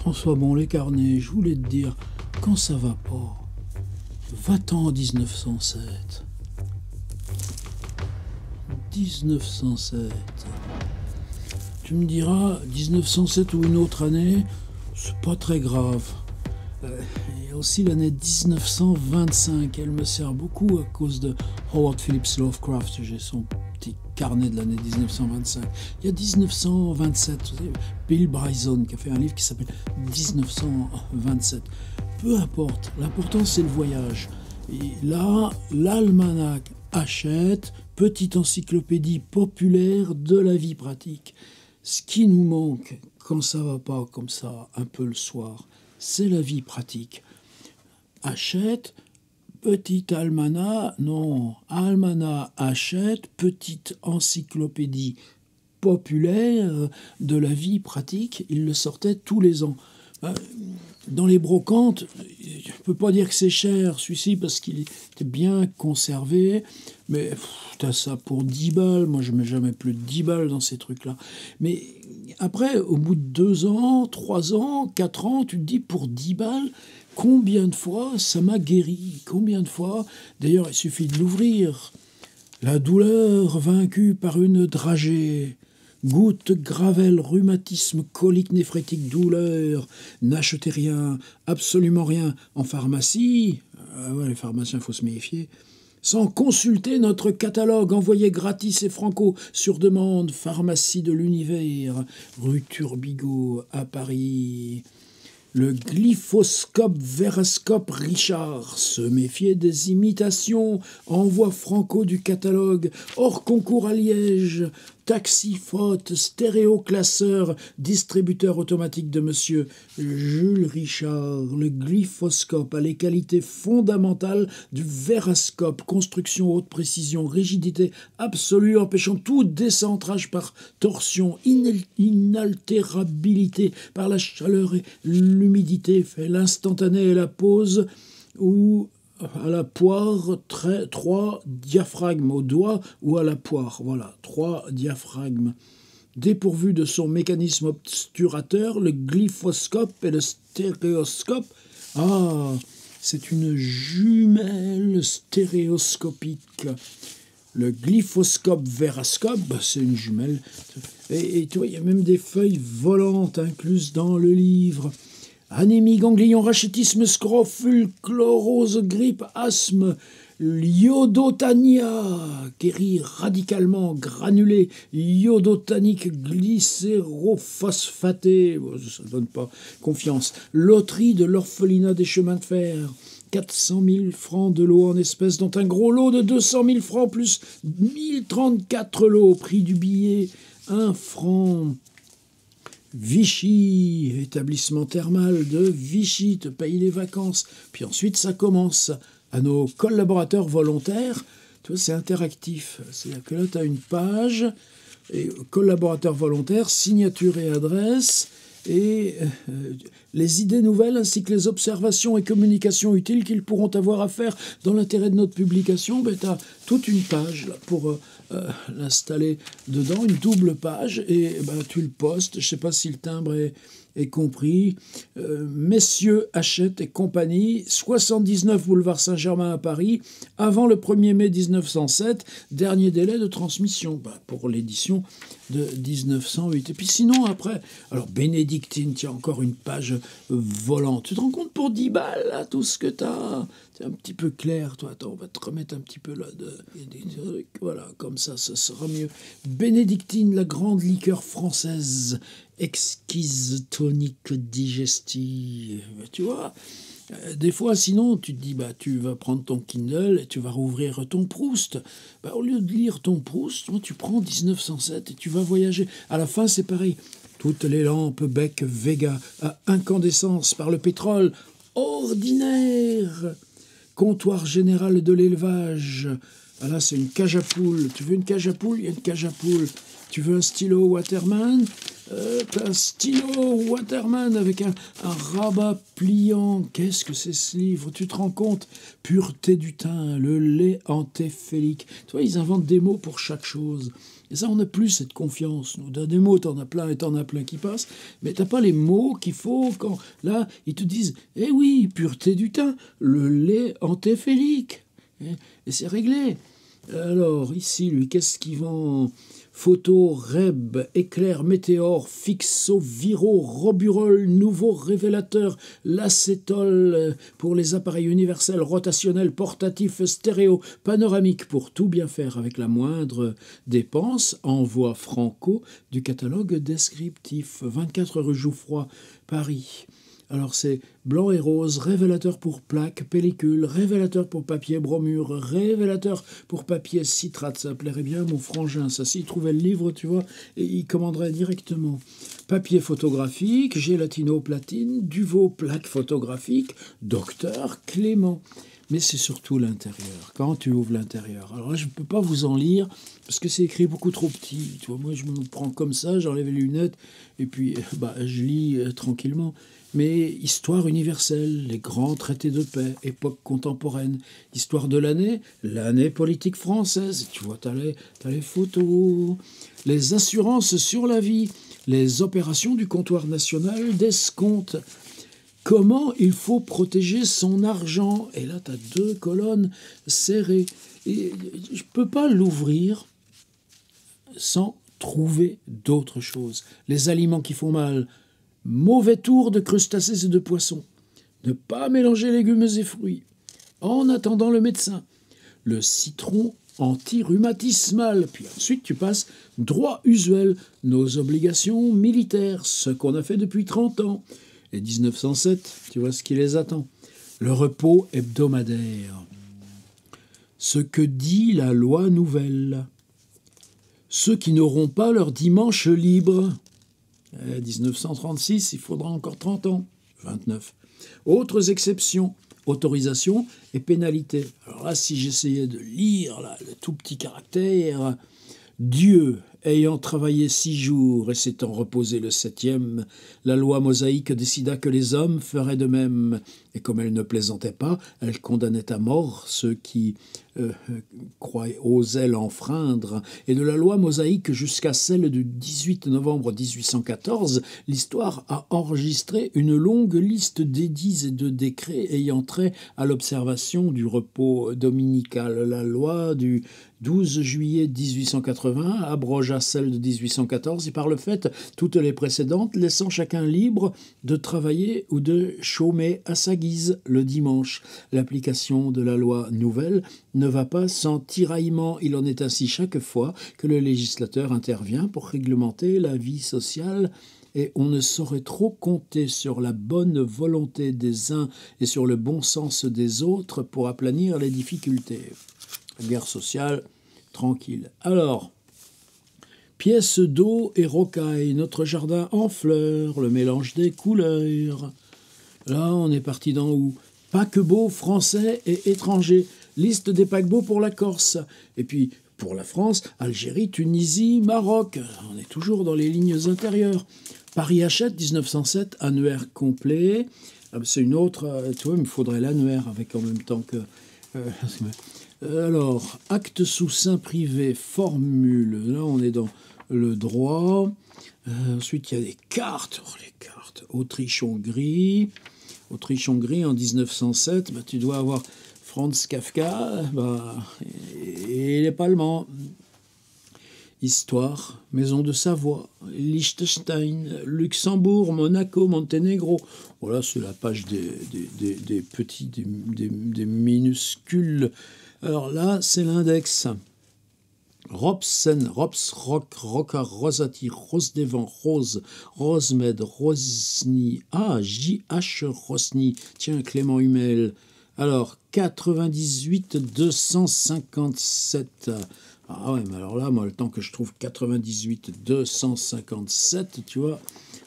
François, bon, les carnets, je voulais te dire, quand ça va pas, va-t'en en 1907. 1907. Tu me diras, 1907 ou une autre année, c'est pas très grave. Il y a aussi l'année 1925, elle me sert beaucoup à cause de Howard Phillips Lovecraft, j'ai son petit carnet de l'année 1925. Il y a 1927, vous savez, Bill Bryson qui a fait un livre qui s'appelle 1927. Peu importe, l'important c'est le voyage. Et là, l'almanach Hachette, petite encyclopédie populaire de la vie pratique. Ce qui nous manque quand ça va pas comme ça, un peu le soir, c'est la vie pratique. Hachette, petit almanach, non, almanach Hachette, petite encyclopédie populaire de la vie pratique. Il le sortait tous les ans. Dans les brocantes, je ne peux pas dire que c'est cher, celui-ci, parce qu'il était bien conservé, mais t'as ça pour 10 balles. Moi, je ne mets jamais plus de 10 balles dans ces trucs-là. Mais après, au bout de 2 ans, 3 ans, 4 ans, tu te dis, pour 10 balles, combien de fois ça m'a guéri? Combien de fois? D'ailleurs, il suffit de l'ouvrir. La douleur vaincue par une dragée. Goutte, gravelle, rhumatisme, colique néphrétique, douleur, n'achetez rien, absolument rien en pharmacie. Ouais, les pharmaciens, il faut se méfier. Sans consulter notre catalogue, envoyé gratis et franco sur demande, pharmacie de l'univers, rue Turbigo à Paris. Le glyphoscope Verascope Richard, se méfier des imitations, envoi franco du catalogue, hors concours à Liège, taxifote, stéréoclasseur, distributeur automatique de monsieur Jules Richard. Le glyphoscope a les qualités fondamentales du Verascope, construction haute précision, rigidité absolue empêchant tout décentrage par torsion, inaltérabilité par la chaleur et l'humidité, fait l'instantané et la pause ou à la poire, 3 diaphragmes au doigt ou à la poire. Voilà, 3 diaphragmes. Dépourvu de son mécanisme obturateur, le glyphoscope et le stéréoscope. Ah, c'est une jumelle stéréoscopique. Le glyphoscope Verascope, c'est une jumelle. Et tu vois, il y a même des feuilles volantes incluses dans le livre. Anémie, ganglion, rachitisme, scrofule, chlorose, grippe, asthme, iodotania, guérit radicalement, granulé, iodotanique, glycérophosphaté, ça ne donne pas confiance. Loterie de l'orphelinat des chemins de fer. 400 000 francs de lot en espèces, dont un gros lot de 200 000 francs plus 1034 lots. Prix du billet, 1 franc. Vichy, établissement thermal de Vichy, te paye les vacances. Puis ensuite, ça commence à nos collaborateurs volontaires. Tu vois, c'est interactif. C'est-à-dire que là, tu as une page, et collaborateurs volontaires, signature et adresse, et les idées nouvelles ainsi que les observations et communications utiles qu'ils pourront avoir à faire dans l'intérêt de notre publication. Ben, tu as toute une page là, pour l'installer dedans, une double page, et ben, tu le postes. Je ne sais pas si le timbre est compris. Messieurs Hachette et compagnie, 79 boulevard Saint-Germain à Paris, avant le 1er mai 1907, dernier délai de transmission pour l'édition de 1908. Et puis sinon, après, alors bénédictine, tiens, encore une page volante. Tu te rends compte pour 10 balles, là, tout ce que tu as? C'est un petit peu clair, toi. Attends, on va te remettre un petit peu là des trucs. Voilà, comme ça, ce sera mieux. Bénédictine, la grande liqueur française, exquise, tonique, digestive. Tu vois, des fois, sinon, tu te dis, tu vas prendre ton Kindle et tu vas rouvrir ton Proust. Au lieu de lire ton Proust, toi, tu prends 1907 et tu vas voyager. À la fin, c'est pareil. Toutes les lampes bec Vega à incandescence par le pétrole ordinaire. Comptoir général de l'élevage. Ah là, c'est une cage à poules. Tu veux une cage à poules? Il y a une cage à poules. Tu veux un stylo Waterman? Un stylo Waterman avec un rabat pliant. Qu'est-ce que c'est ce livre? Tu te rends compte? Pureté du teint, le lait antéphélique. Tu vois, ils inventent des mots pour chaque chose. Et ça, on n'a plus cette confiance. Nous, dans des mots, t'en as plein et t'en as plein qui passent, mais t'as pas les mots qu'il faut quand... Là, ils te disent, eh oui, pureté du teint, le lait antéphélique. Et c'est réglé. Alors, ici, lui, qu'est-ce qu'il vend? Photo, Reb, éclair, météore, fixo, viro, roburol, nouveau révélateur, l'acétol pour les appareils universels, rotationnels, portatifs, stéréo, panoramique pour tout bien faire avec la moindre dépense. Envoi franco du catalogue descriptif. 24 rue Jouffroy, Paris. Alors c'est blanc et rose, révélateur pour plaques, pellicule, révélateur pour papier bromure, révélateur pour papier citrate. Ça plairait bien à mon frangin, ça. S'il trouvait le livre, tu vois, et il commanderait directement. Papier photographique, gélatino-platine, Duveau, plaque photographique, docteur Clément. Mais c'est surtout l'intérieur. Quand tu ouvres l'intérieur. Alors là, je ne peux pas vous en lire parce que c'est écrit beaucoup trop petit. Tu vois, moi, je me prends comme ça, j'enlève les lunettes et puis je lis tranquillement. Mais histoire universelle, les grands traités de paix, époque contemporaine, histoire de l'année politique française. Tu vois, t'as les photos, les assurances sur la vie, les opérations du comptoir national d'escompte. Comment il faut protéger son argent? Et là, tu as 2 colonnes serrées. Et je ne peux pas l'ouvrir sans trouver d'autres choses. Les aliments qui font mal. Mauvais tour de crustacés et de poissons. Ne pas mélanger légumes et fruits. En attendant le médecin. Le citron anti-rhumatismal. Puis ensuite, tu passes droit usuel. Nos obligations militaires. Ce qu'on a fait depuis 30 ans. Et 1907, tu vois ce qui les attend. Le repos hebdomadaire. Ce que dit la loi nouvelle. Ceux qui n'auront pas leur dimanche libre. 1936, il faudra encore 30 ans. 29. Autres exceptions, autorisation et pénalité. Alors là, si j'essayais de lire là, le tout petit caractère, Dieu, ayant travaillé 6 jours et s'étant reposé le 7e, la loi mosaïque décida que les hommes feraient de même. Et comme elle ne plaisantait pas, elle condamnait à mort ceux qui osaient l'enfreindre. Et de la loi mosaïque jusqu'à celle du 18 novembre 1814, l'histoire a enregistré une longue liste d'édits et de décrets ayant trait à l'observation du repos dominical. La loi du 12 juillet 1880 abrogea celle de 1814 et par le fait toutes les précédentes, laissant chacun libre de travailler ou de chômer à sa guise le dimanche. L'application de la loi nouvelle ne va pas sans tiraillement. Il en est ainsi chaque fois que le législateur intervient pour réglementer la vie sociale et on ne saurait trop compter sur la bonne volonté des uns et sur le bon sens des autres pour aplanir les difficultés. Guerre sociale, tranquille. Alors, pièces d'eau et rocaille, notre jardin en fleurs, le mélange des couleurs. Là, on est parti dans où? Paquebots français et étrangers. Liste des paquebots pour la Corse. Et puis, pour la France, Algérie, Tunisie, Maroc. On est toujours dans les lignes intérieures. Paris achète, 1907, annuaire complet. C'est une autre... tu vois, il me faudrait l'annuaire avec en même temps que... alors, acte sous seing privé, formule. Là, on est dans le droit. Ensuite, il y a des cartes. Oh, les cartes. Autriche-Hongrie. Autriche-Hongrie en 1907. Tu dois avoir Franz Kafka et les Pallemans. Histoire, Maison de Savoie, Liechtenstein, Luxembourg, Monaco, Monténégro. Voilà, c'est la page des petits, des minuscules. Alors là, c'est l'index. Robsen, Rops, Rock, Roca, Rosati, Rosdevan, Rose, Rosemed, Rosny, J.H. Rosny, tiens, Clément Humel. Alors, 98 257. Ah ouais, mais alors là, moi, le temps que je trouve 98 257, tu vois,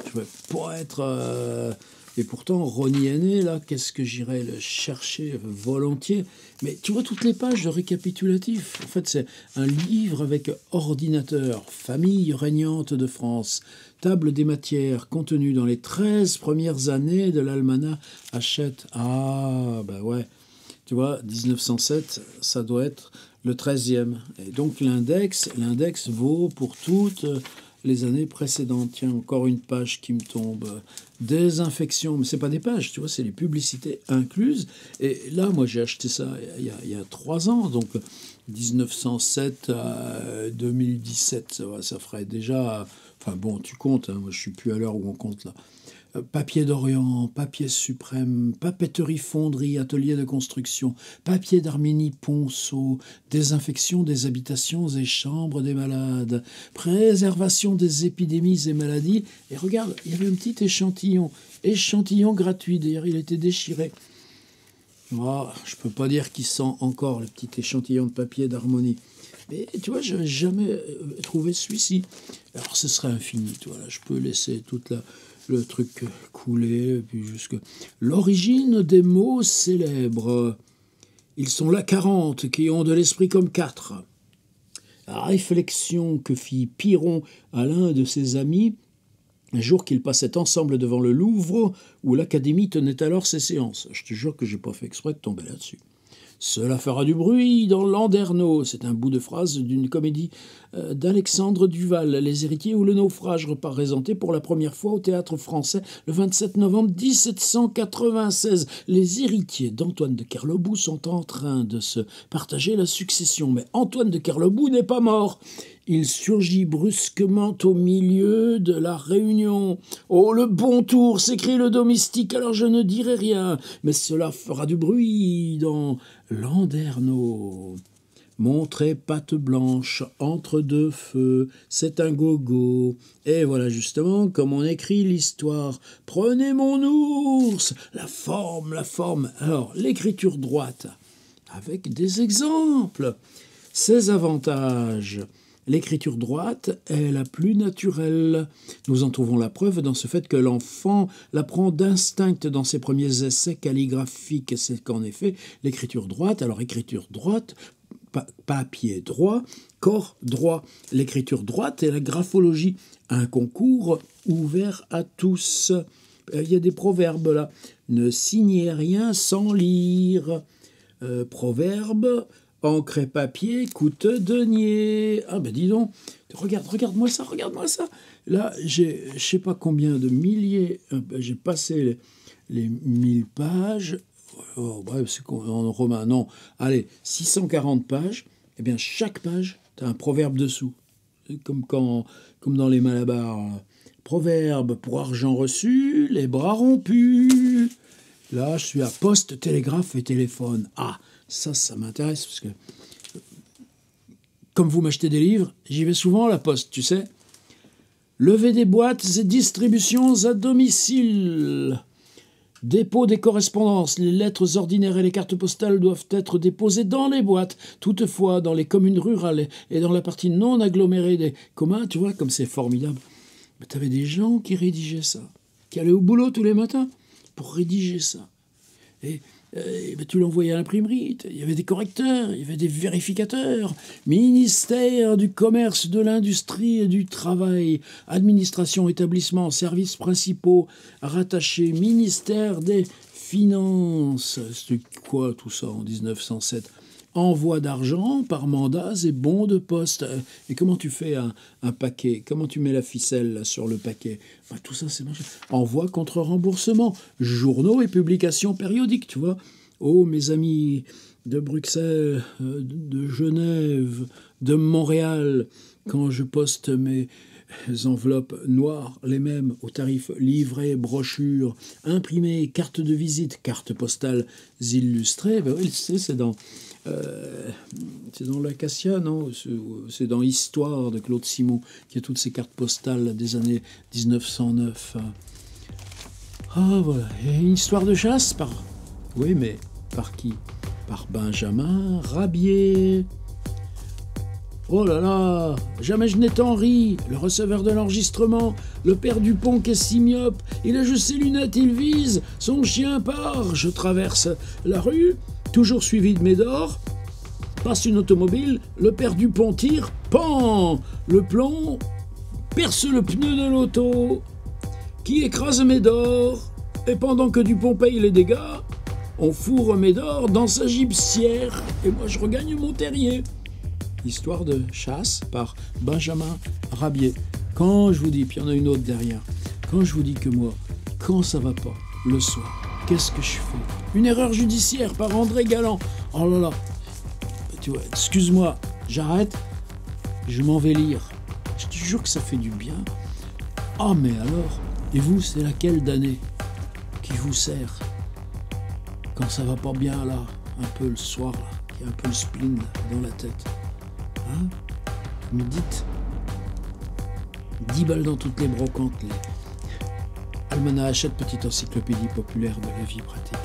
je vais pas être Et pourtant, Ronnie Henné, là, qu'est-ce que j'irais le chercher volontiers. Mais tu vois toutes les pages de récapitulatif. En fait, c'est un livre avec ordinateur, famille régnante de France, table des matières, contenu dans les 13 premières années de l'almanach Hachette. Ah, ben ouais. Tu vois, 1907, ça doit être le 13e. Et donc l'index vaut pour toutes les années précédentes. Tiens, encore une page qui me tombe. Désinfection, mais c'est pas des pages, tu vois, c'est les publicités incluses. Et là, moi, j'ai acheté ça il y a 3 ans, donc 1907 à 2017, ça ferait déjà... Enfin bon, tu comptes, hein, moi je suis plus à l'heure où on compte là. Papier d'Orient, papier suprême, papeterie fonderie, atelier de construction, papier d'Arménie, ponceau, désinfection des habitations et chambres des malades, préservation des épidémies et maladies. Et regarde, il y avait un petit échantillon gratuit, d'ailleurs il était déchiré. Oh, je peux pas dire qu'il sent encore le petit échantillon de papier d'harmonie. Mais tu vois, je n'avais jamais trouvé celui-ci. Alors ce serait infini, tu vois, là, je peux laisser toute le truc couler, puis jusque... L'origine des mots célèbres. Ils sont là 40, qui ont de l'esprit comme 4. La réflexion que fit Piron à l'un de ses amis, un jour qu'ils passaient ensemble devant le Louvre, où l'Académie tenait alors ses séances. Je te jure que j'ai pas fait exprès de tomber là-dessus. Cela fera du bruit dans Landerneau. C'est un bout de phrase d'une comédie d'Alexandre Duval, Les Héritiers ou le naufrage, représenté pour la première fois au Théâtre Français le 27 novembre 1796. Les héritiers d'Antoine de Kerleboux sont en train de se partager la succession, mais Antoine de Kerleboux n'est pas mort. Il surgit brusquement au milieu de la réunion. « Oh, le bon tour !» s'écrie le domestique. « Alors je ne dirai rien, mais cela fera du bruit dans Landerneau. » Montrer patte blanche entre deux feux, c'est un gogo. Et voilà justement comme on écrit l'histoire. Prenez mon ours, la forme. Alors, l'écriture droite, avec des exemples. Ses avantages. L'écriture droite est la plus naturelle. Nous en trouvons la preuve dans ce fait que l'enfant l'apprend d'instinct dans ses premiers essais calligraphiques. C'est qu'en effet, l'écriture droite, alors écriture droite, papier droit, corps droit. L'écriture droite et la graphologie, un concours ouvert à tous. Il y a des proverbes là. Ne signez rien sans lire. Proverbe... Encre et papier coûte denier. Ah ben dis donc, regarde-moi ça. Là, j'ai je sais pas combien de milliers, j'ai passé les 1000 pages. Oh, bref, c'est en romain, non. Allez, 640 pages. Eh bien, chaque page, tu as un proverbe dessous. Comme dans les Malabars. Proverbe pour argent reçu, les bras rompus. Là, je suis à poste, télégraphe et téléphone. Ah, ça m'intéresse, parce que, comme vous m'achetez des livres, j'y vais souvent à la poste, tu sais. Lever des boîtes et distributions à domicile. Dépôt des correspondances. Les lettres ordinaires et les cartes postales doivent être déposées dans les boîtes. Toutefois, dans les communes rurales et dans la partie non agglomérée des communs, tu vois, comme c'est formidable. Mais tu avais des gens qui rédigeaient ça, qui allaient au boulot tous les matins pour rédiger ça. Et tu l'envoyais à l'imprimerie, il y avait des correcteurs, il y avait des vérificateurs, ministère du commerce, de l'industrie et du travail, administration, établissements, services principaux rattachés, ministère des finances. C'était quoi tout ça en 1907 ? Envoi d'argent par mandats et bons de poste. Et comment tu fais un paquet ? Comment tu mets la ficelle là, sur le paquet ? Enfin, tout ça, c'est marché. Envoi contre remboursement. Journaux et publications périodiques, tu vois. Oh, mes amis de Bruxelles, de Genève, de Montréal, quand je poste mes enveloppes noires, les mêmes, au tarif livré, brochure, imprimé, carte de visite, carte postale illustrées, ben oui, c'est dans l'Acacia, non ? C'est dans Histoire de Claude Simon, qui a toutes ces cartes postales des années 1909. Ah, voilà. Et une histoire de chasse par... Oui, mais par qui ? Par Benjamin Rabier. Oh là là, jamais je n'ai tant ri. Le receveur de l'enregistrement, le père Dupont qui est si myope, il a juste ses lunettes, il vise, son chien part. Je traverse la rue, toujours suivi de Médor. Passe une automobile, le père Dupont tire, pan! Le plomb perce le pneu de l'auto, qui écrase Médor. Et pendant que Dupont paye les dégâts, on fourre Médor dans sa gypsière. Et moi je regagne mon terrier. Histoire de chasse par Benjamin Rabier. Quand je vous dis, puis il y en a une autre derrière, quand je vous dis que moi, quand ça va pas, le soir, qu'est-ce que je fais? Une erreur judiciaire par André Galland. Oh là là, tu vois, excuse-moi, j'arrête, je m'en vais lire. Je te jure que ça fait du bien. Ah mais alors, et vous, c'est laquelle d'année qui vous sert quand ça va pas bien là, un peu le soir là, il y a un peu le spleen dans la tête? Hein? Vous me dites 10 balles dans toutes les brocantes, les Almanach Hachette, petite encyclopédie populaire de la vie pratique.